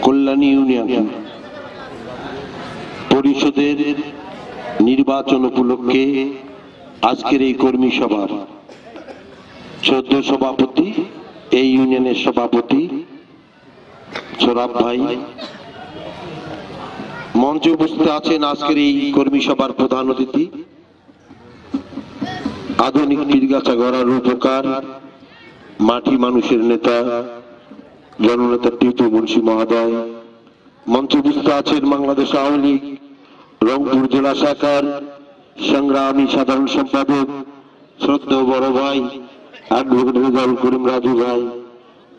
Kalyani union পরিষদের নির্বাচন উপলক্ষে আজকের এই কর্মী সভার সদ্য সভাপতি, এই ইউনিয়নের সভাপতি সোরাব ভাই, মঞ্চে উপস্থিত আছেন আজকের এই কর্মী সভার প্রধান অতিথি, আধুনিক পীরগাছা গড়ার রূপকার, মাটি মানুষের নেতা জননেতা টিপু মুন্সি মহোদয়, মঞ্চে উপস্থিত আছেন বাংলাদেশ আওয়ামী লীগ রংপুর জেলা শাখার সংগ্রামী সাধারণ সম্পাদক শ্রদ্ধেয় বড় ভাই অ্যাডভোকেট রেজাউল করিম রাজু ভাই,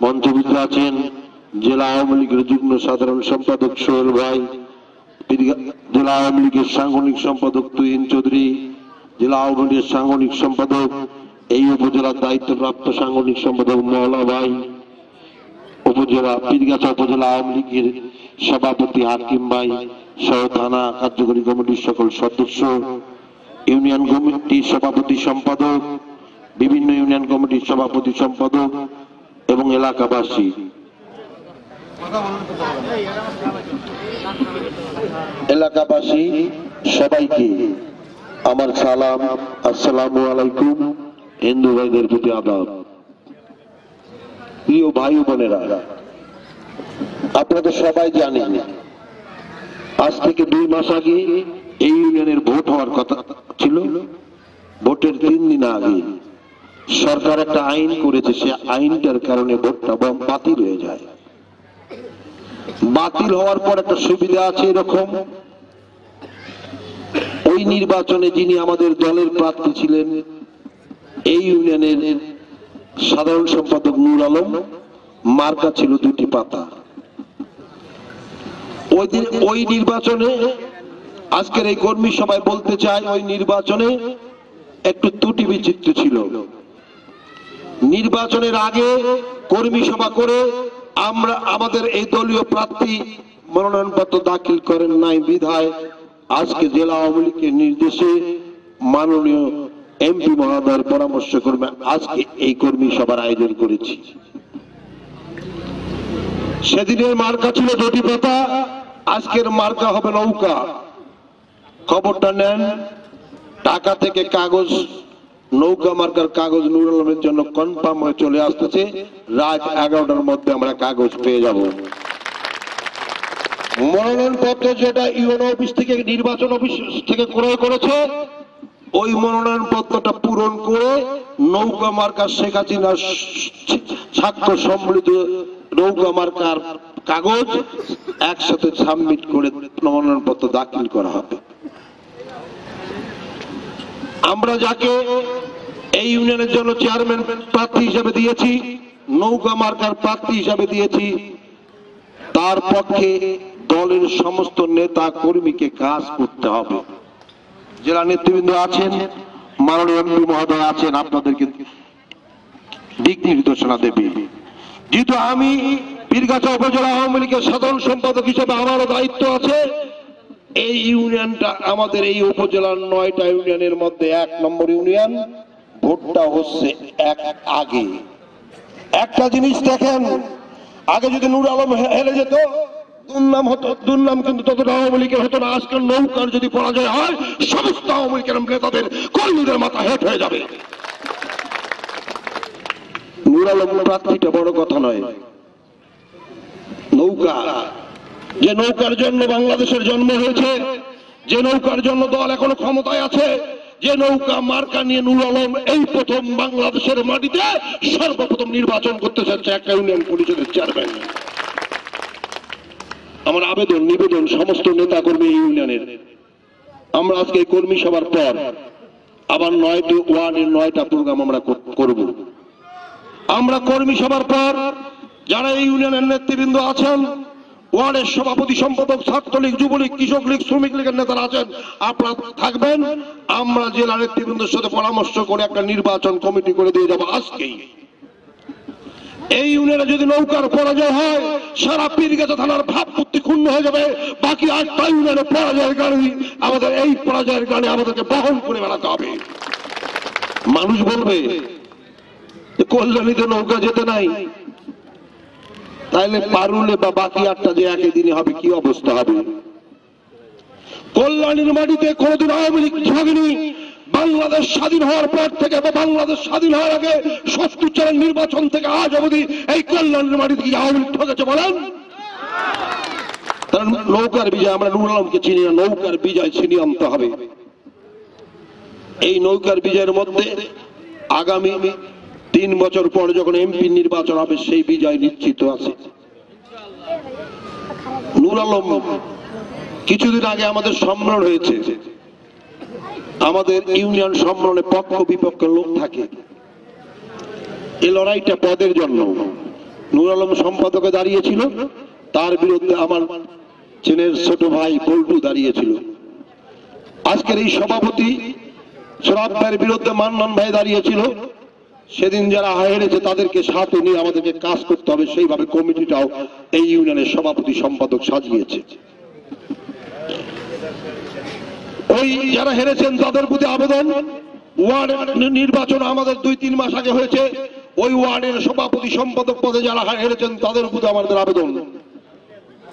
মঞ্চে উপস্থিত আছেন জেলা আওয়ামী লীগের যুগ্ম সাধারণ সম্পাদক সোহেল ভাই, জেলা আওয়ামী লীগের সাংগঠনিক সম্পাদক তুহিন চৌধুরী, জেলা আওয়ামী লীগের সাংগঠনিক সম্পাদক এই উপজেলার দায়িত্বপ্রাপ্ত সাংগঠনিক সম্পাদক মহলা ভাই, উপজেলা পীরগাছা উপজেলা আওয়ামী লীগের সভাপতি হাকিম ভাই সহ থানা কার্যকরী কমিটির সকল সদস্য, ইউনিয়ন কমিটির সভাপতি সম্পাদক, বিভিন্ন ইউনিয়ন কমিটির সভাপতি সম্পাদক এবং এলাকাবাসী, সবাইকে আমার সালাম, আসসালামু আলাইকুম। হিন্দু ভাইদের প্রতি আদাব। প্রিয় ভাই বোনেরা, আপনারা সবাই জানেন আজ থেকে 2 মাস আগে এই ইউনিয়নের ভোট হওয়ার কথা ছিল। ভোটের 3 দিন আগে সরকার একটা আইন করেছে, সে আইনটার কারণে ভোটটা বাতিল হয়ে যায়। বাতিল হওয়ার পর একটা সুবিধা আছে এরকম, ওই নির্বাচনে যিনি আমাদের দলের প্রার্থী ছিলেন এই ইউনিয়নের সাধারণ সম্পাদক নূর আলম, মার্কা ছিল 2টি পাতা। ওই নির্বাচনে আজকের এই কর্মী সভায় বলতে চাই, ওই নির্বাচনে একটু ত্রুটি বিচিত্র ছিল। নির্বাচনের আগে কর্মী সভা করে আমরা আমাদের এই দলীয় প্রার্থী মনোনয়নপত্র দাখিল করেন নাই বিধায় আজকে জেলা আওয়ামী লীগের নির্দেশে মাননীয় এমপি মহোদয়ের পরামর্শ করবে আজকে এই কর্মী সভার আয়োজন করেছি। সেদিনের মার্কা ছিল 2টি পাতা, আজকের মার্কা হবে নৌকা। খবরটা নেন, ঢাকা থেকে কাগজ, নৌকা মার্কার কাগজ নূর আলমের জন্য কনফার্ম হয়ে চলে আসতেছে। রাত 11টার মধ্যে আমরা কাগজ পেয়ে যাব। মনোনয়নপত্র যেটা ইউএনও অফিস থেকে, নির্বাচন অফিস থেকে ক্রয় করেছে, ওই মনোনয়ন পত্রটা পূরণ করে নৌকা মার্কার শেখ হাসিনার স্বাক্ষর সম্মিলিত নৌকা মার্কার কাগজ একসাথে সাবমিট করে মনোনয়ন পত্র দাখিল করা হবে। আমরা যাকে এই ইউনিয়নের জন্য চেয়ারম্যান প্রার্থী হিসেবে দিয়েছি, নৌকা মার্কার প্রার্থী হিসেবে দিয়েছি, তার পক্ষে দলের সমস্ত নেতা কর্মীকে কাজ করতে হবে। জেলা নেতৃবৃন্দ আছেন, মাননীয় এমপি মহোদয় আছেন, আপনাদেরকে দিক নির্দেশনা দেবে। যেহেতু আমি পীরগাছা উপজেলা আওয়ামী লীগের সাধারণ সম্পাদক হিসেবে আমারও দায়িত্ব আছে। এই ইউনিয়নটা আমাদের এই উপজেলার 9টা ইউনিয়নের মধ্যে 1 নম্বর ইউনিয়ন। ভোটটা হচ্ছে আগে। একটা জিনিস দেখেন, আগে যদি নূর আলম হেরে যেত দুর্নাম হতো, দুর্নাম কিন্তু ততটা আওয়ামী লীগের হতো না। আজকাল নৌকার যদি পরাজয় হয় সমস্ত আওয়ামী লীগের নেতাদের কর্মীদের মাথা হেঁট হয়ে যাবে। নূর আলম প্রার্থীটা বড় কথা নয়, নৌকা, যে নৌকার জন্য বাংলাদেশের জন্ম হয়েছে, যে নৌকার জন্য দল এখনো ক্ষমতায় আছে, যে নৌকা মার্কা নিয়ে নূর আলম এই প্রথম বাংলাদেশের মাটিতে সর্বপ্রথম নির্বাচন করতে চাচ্ছে একটা ইউনিয়ন পরিষদের চেয়ারম্যান। আমার আবেদন নিবেদন সমস্ত নেতা কর্মী এই ইউনিয়নের, আমরা আজকে কর্মী সভার পর আবার 9টি ওয়ার্ডের 9টা প্রোগ্রাম আমরা করব। আমরা কর্মী সভার পর যারা এই ইউনিয়নের নেতৃবৃন্দ আছেন, ওয়ার্ডের সভাপতি সম্পাদক, ছাত্রলীগ, যুবলীগ, কৃষক লীগ, শ্রমিক লীগের নেতারা আছেন, আপনারা থাকবেন। আমরা জেলা নেতৃবৃন্দের সাথে পরামর্শ করে একটা নির্বাচন কমিটি করে দিয়ে যাবো আজকেই। এই ইউনিয়নে যদি নৌকার পরাজয় হয় সারা পীরগাছা থানার ভাবমূর্তি ক্ষুণ্ণ হয়ে যাবে। বাকি 8টা ইউনিয়নের পরাজয়ের কারণে আমাদের এই পরাজয়ের কারণে আমাদেরকে বহন করে বেড়াতে হবে। মানুষ বলবে কল্যাণীতে নৌকা যেতে নাই, তাইলে পারুলে বা বাকি আটটা যে একই দিনে হবে কি অবস্থা হবে? কল্যাণীর মাটিতে কোনদিন আওয়ামী লীগ ঠকেনি। বাংলাদেশ স্বাধীন হওয়ার পর থেকে বা বাংলাদেশ স্বাধীন হওয়ার আগে ৭০ সালের নির্বাচন থেকে আজ অবধি এই কল্যাণীর মাটিতে কি আওয়ামী লীগ ঠকেছে বলেন? কারণ নৌকার বিজয়, আমরা নুরুল আলমকে চিনি না, নৌকার বিজয় ছিনিয়ে আনতে হবে। এই নৌকার বিজয়ের মধ্যে আগামী ৩ বছর পর যখন এমপি নির্বাচন হবে সেই বিজয় নিশ্চিত আছে। নুরুল আলম, কিছুদিন আগে আমাদের সম্মেলন হয়েছে, আমাদের ইউনিয়ন সম্মেলনে পক্ষ বিপক্ষের লোক থাকে, এই লড়াইটা পদের জন্য। নুরুল আলম সম্পাদকে দাঁড়িয়েছিল, তার বিরুদ্ধে আমার চেনের ছোট ভাই পল্টু দাঁড়িয়েছিল। আজকের এই সভাপতি সরাব ভাইয়ের বিরুদ্ধে মান্নান ভাই দাঁড়িয়েছিল। সেদিন যারা হেরেছে তাদেরকে সাথে নিয়ে আমাদেরকে কাজ করতে হবে, সেইভাবে কমিটিটাও এই ইউনিয়নের সভাপতি সম্পাদক সাজিয়েছে। ওই যারা হেরেছেন তাদের প্রতি আবেদন, ওয়ার্ড নির্বাচন আমাদের ২-৩ মাস আগে হয়েছে, ওই ওয়ার্ডের সভাপতি সম্পাদক পদে যারা হেরেছেন তাদের প্রতি আমাদের আবেদন,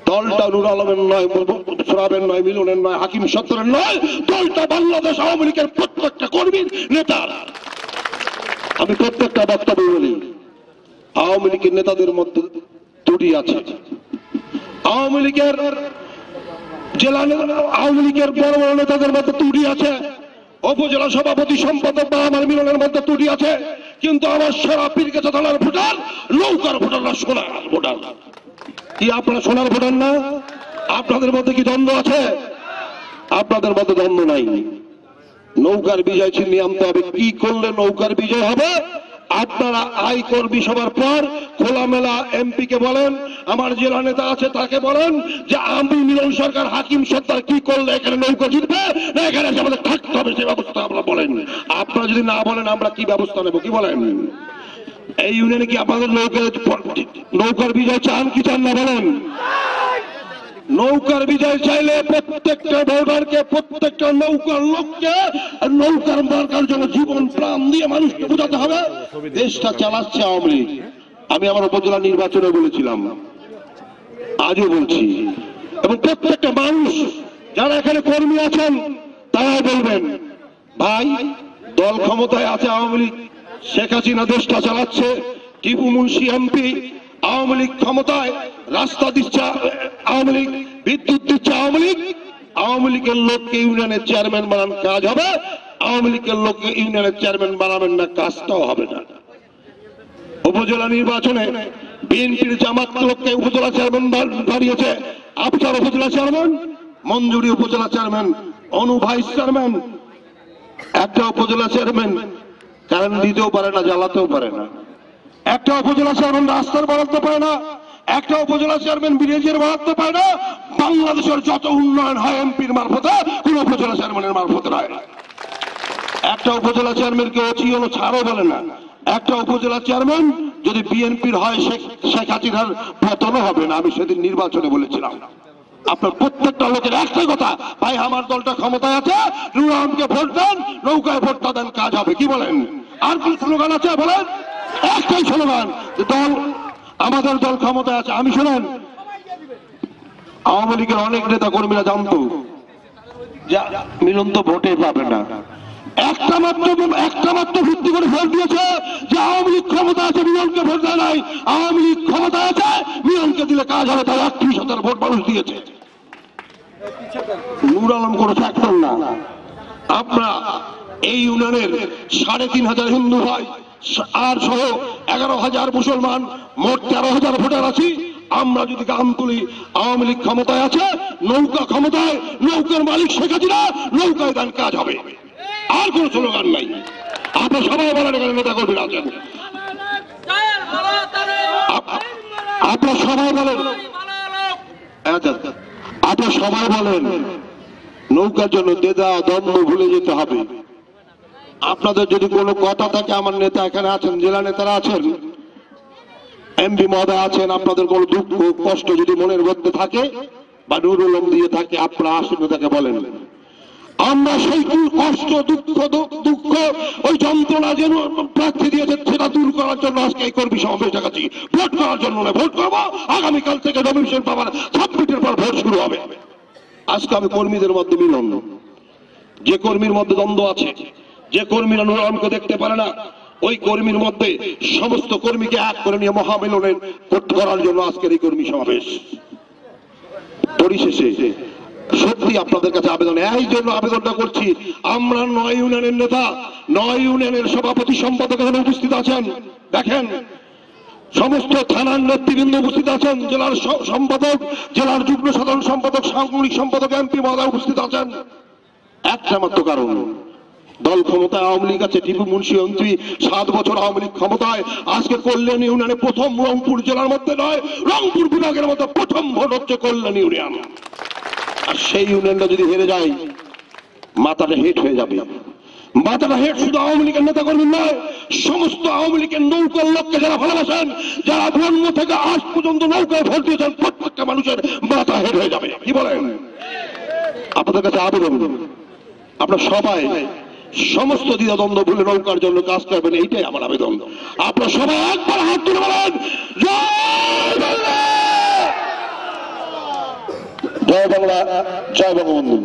দলটা নুরুল আলমের নয়, সোরাবের নয়, মিলনের নয়, হাকিম সত্তরের নয়, দলটা বাংলাদেশ আওয়ামী লীগের প্রত্যেকটা কর্মীর নেতার। আমি প্রত্যেকটা বক্তব্য বলি, আওয়ামী লীগের নেতাদের মধ্যে ত্রুটি আছে। আওয়ামী লীগের জেলা আওয়ামী লীগের বড় বড় নেতাদের মধ্যে ত্রুটি আছে, উপজেলা সভাপতি সম্পাদক বা আমার মিলনের মধ্যে ত্রুটি আছে, কিন্তু আমার সারা পীরগাছা থানার ভোটার, নৌকার ভোটাররা সোনার ভোটার। কি আপনারা সোনার ভোটার না? আপনাদের মধ্যে কি দ্বন্দ্ব আছে? আপনাদের মধ্যে দ্বন্দ্ব নাই। নৌকার বিজয় ছিনিয়ে আনতে হবে। কি করলে নৌকার বিজয় হবে? আপনারা আয়কর সভার পর খোলামেলা এমপি কে বলেন, আমার জেলা নেতা আছে তাকে বলেন যে আমি মিলন সরকার, হাকিম সত্তার কি করলে এখানে নৌকা জিতবে না এখানে আমাদের থাকতে হবে, সে ব্যবস্থা আপনারা বলেন। আপনারা যদি না বলেন আমরা কি ব্যবস্থা নেব, কি বলেন? এই ইউনিয়নে কি আপনাদের নৌকার বিজয় চান কি চান না বলেন? নৌকার বিজয় চাইলে প্রত্যেকটা ভোটারকে, প্রত্যেকটা নৌকার লোককে নৌকার মার্কার জন্য জীবন প্রাণ দিয়ে মানুষকে বোঝাতে হবে দেশটা চালাচ্ছে আওয়ামী লীগ। আমি আমার উপজেলা নির্বাচনে বলেছিলাম, আজও বলছি, এবং প্রত্যেকটা মানুষ যারা এখানে কর্মী আছেন তারাই বলবেন, ভাই দল ক্ষমতায় আছে আওয়ামী লীগ, শেখ হাসিনা দেশটা চালাচ্ছে, টিপু মুন্সি এমপি, আওয়ামী লীগ ক্ষমতায়, রাস্তা দিচ্ছে আওয়ামী লীগ, বিদ্যুৎ দিচ্ছে আওয়ামী লীগ। আওয়ামী লীগের লোককে ইউনিয়নের চেয়ারম্যান বানান কাজ হবে, আওয়ামী লীগের লোককে ইউনিয়নের চেয়ারম্যান বানাবেন না, কাজটাও হবে না। উপজেলা নির্বাচনে বিএনপির জামাত লোককে উপজেলা চেয়ারম্যান বানিয়েছে, আফসার উপজেলা চেয়ারম্যান, মঞ্জুরি উপজেলা চেয়ারম্যান, অনু ভাইস চেয়ারম্যান, একটা উপজেলা চেয়ারম্যান কারেন্ট দিতেও পারে না, জ্বালাতেও পারে না, একটা উপজেলা চেয়ারম্যান রাস্তার বানাতে পারে না, একটা উপজেলা চেয়ারম্যান ব্রিজের বানাতে পারে না। বাংলাদেশের যত উন্নয়ন হয় এমপির মারফতে, কোন উপজেলা চেয়ারম্যানের মারফতে নয়। একটা উপজেলা চেয়ারম্যানকে ওসি হলো ছাড়ও বলে না। একটা উপজেলা চেয়ারম্যান যদি বিএনপির হয় শেখ হাসিনার পতনও হবে না। আমি সেদিন নির্বাচনে বলেছিলাম। আপনার প্রত্যেকটা লোকের একটাই কথা, ভাই আমার দলটা ক্ষমতায় আছে, নুরুল আলমকে ভোট দেন, নৌকায় ভোটটা দেন, কাজ হবে, কি বলেন? আর কোন স্লোগান আছে বলেন? একটাই স্লোগান, দল আমাদের দল ক্ষমতায় আছে। আমি শোনেন, আওয়ামী লীগের অনেক নেতা কর্মীরা জানতো যে মিলন তো ভোটে পাবে না, একটা মাত্র ভিত্তি করে ভোট দিয়েছে যে আওয়ামী লীগ ক্ষমতা আছে, মিলনকে ভোট দেয় নাই। আওয়ামী লীগ ক্ষমতা আছে, মিলনকে দিলে কাজ হবে, তাই ৩৮,০০০ ভোট মানুষ দিয়েছে। নুরুল আলম কোনো ফ্যাক্টর না। আমরা এই ইউনিয়নের ৩৫০০ হিন্দু ভাই আর সহ ১১,০০০ মুসলমান, মোট ১৩,০০০ ভোটার আছি। আমরা যদি গান তুলি আওয়ামী লীগ ক্ষমতায় আছে, নৌকা ক্ষমতায়, নৌকার মালিক শেখ হাসিনা, নৌকায় দান, কাজ হবে, আর কোন স্লোগান নাই। আপনার সবাই বলেন, এখানে নেতা কর্মীরা আছেন, আপনার সবাই বলেন, আপনার সবাই বলেন নৌকার জন্য দেদা দ্বন্দ্ব ভুলে যেতে হবে। আপনাদের যদি কোনো কথা থাকে, আমার নেতা এখানে আছেন, জেলা নেতারা আছেন, এমপি মহোদয় আছেন, আপনাদের কোনো দুঃখ কষ্ট যদি মনের মধ্যে থাকে বা নুরুল আলম দিয়ে থাকে, আপনারা আসেন, তাকে বলেন। আমরা সেই কষ্ট দুঃখ ওই যন্ত্রণা যেন প্রার্থী দিয়েছে সেটা দূর করার জন্য আজকে এই কর্মী সমাবেশ দেখাচ্ছি। ভোট করার জন্য নয়, ভোট করবো আগামীকাল থেকে নমিনেশন পাবার সাবমিটের পর ভোট শুরু হবে। আজকে আমি কর্মীদের মধ্যে মিলন, যে কর্মীর মধ্যে দ্বন্দ্ব আছে, যে কর্মীরা নুরামকে দেখতে পারে না, ওই কর্মীর মধ্যে সমস্ত কর্মীকে এক করে নিয়ে মহামিলনের করার জন্য আজকের এই কর্মী সমাবেশ। পরিশেষে সত্যি আপনাদের কাছে আবেদন, এই জন্য আবেদনটা করছি, আমরা 9 ইউনিয়নের নেতা, 9 ইউনিয়নের সভাপতি সম্পাদক এখানে উপস্থিত আছেন, দেখেন সমস্ত থানার নেতৃবৃন্দ উপস্থিত আছেন, জেলার সম্পাদক, জেলার যুগ্ম সাধারণ সম্পাদক, সাংগঠনিক সম্পাদক, এমপি মহোদয় উপস্থিত আছেন। একটা মাত্র কারণ, দল ক্ষমতায় আওয়ামী লীগ আছে, টিপু মুন্সি মন্ত্রী 7 বছর আওয়ামী লীগ ক্ষমতায়, আজকে কল্যাণ ইউনিয়নে প্রথম, রংপুর জেলার মধ্যে নয়, রংপুর বিভাগের মধ্যে প্রথম ভোট হচ্ছে কল্যাণ ইউনিয়ন। আর সেই ইউনিয়নটা যদি হেরে যায় মাথাটা হেট হয়ে যাবে। মাথাটা হেট শুধু আওয়ামী লীগের নেতা কর্মী নয়, সমস্ত আওয়ামী লীগের নৌকার লোককে যারা ভালোবাসেন, যারা জন্ম থেকে আজ পর্যন্ত নৌকায় ভোট দিয়েছেন, প্রত্যেকটা মানুষের মাথা হেট হয়ে যাবে। কি বলেন? আপনাদের কাছে আবেদন, আপনারা সবাই সমস্ত দ্বিধাদ্বন্দ্ব ভুলে নৌকার জন্য কাজ করবেন, এইটাই আমার আবেদন। আপনারা সবাই একবার হাত তুলে বলেন জয় বাংলা, জয় বাংলা, জয় বঙ্গবন্ধু।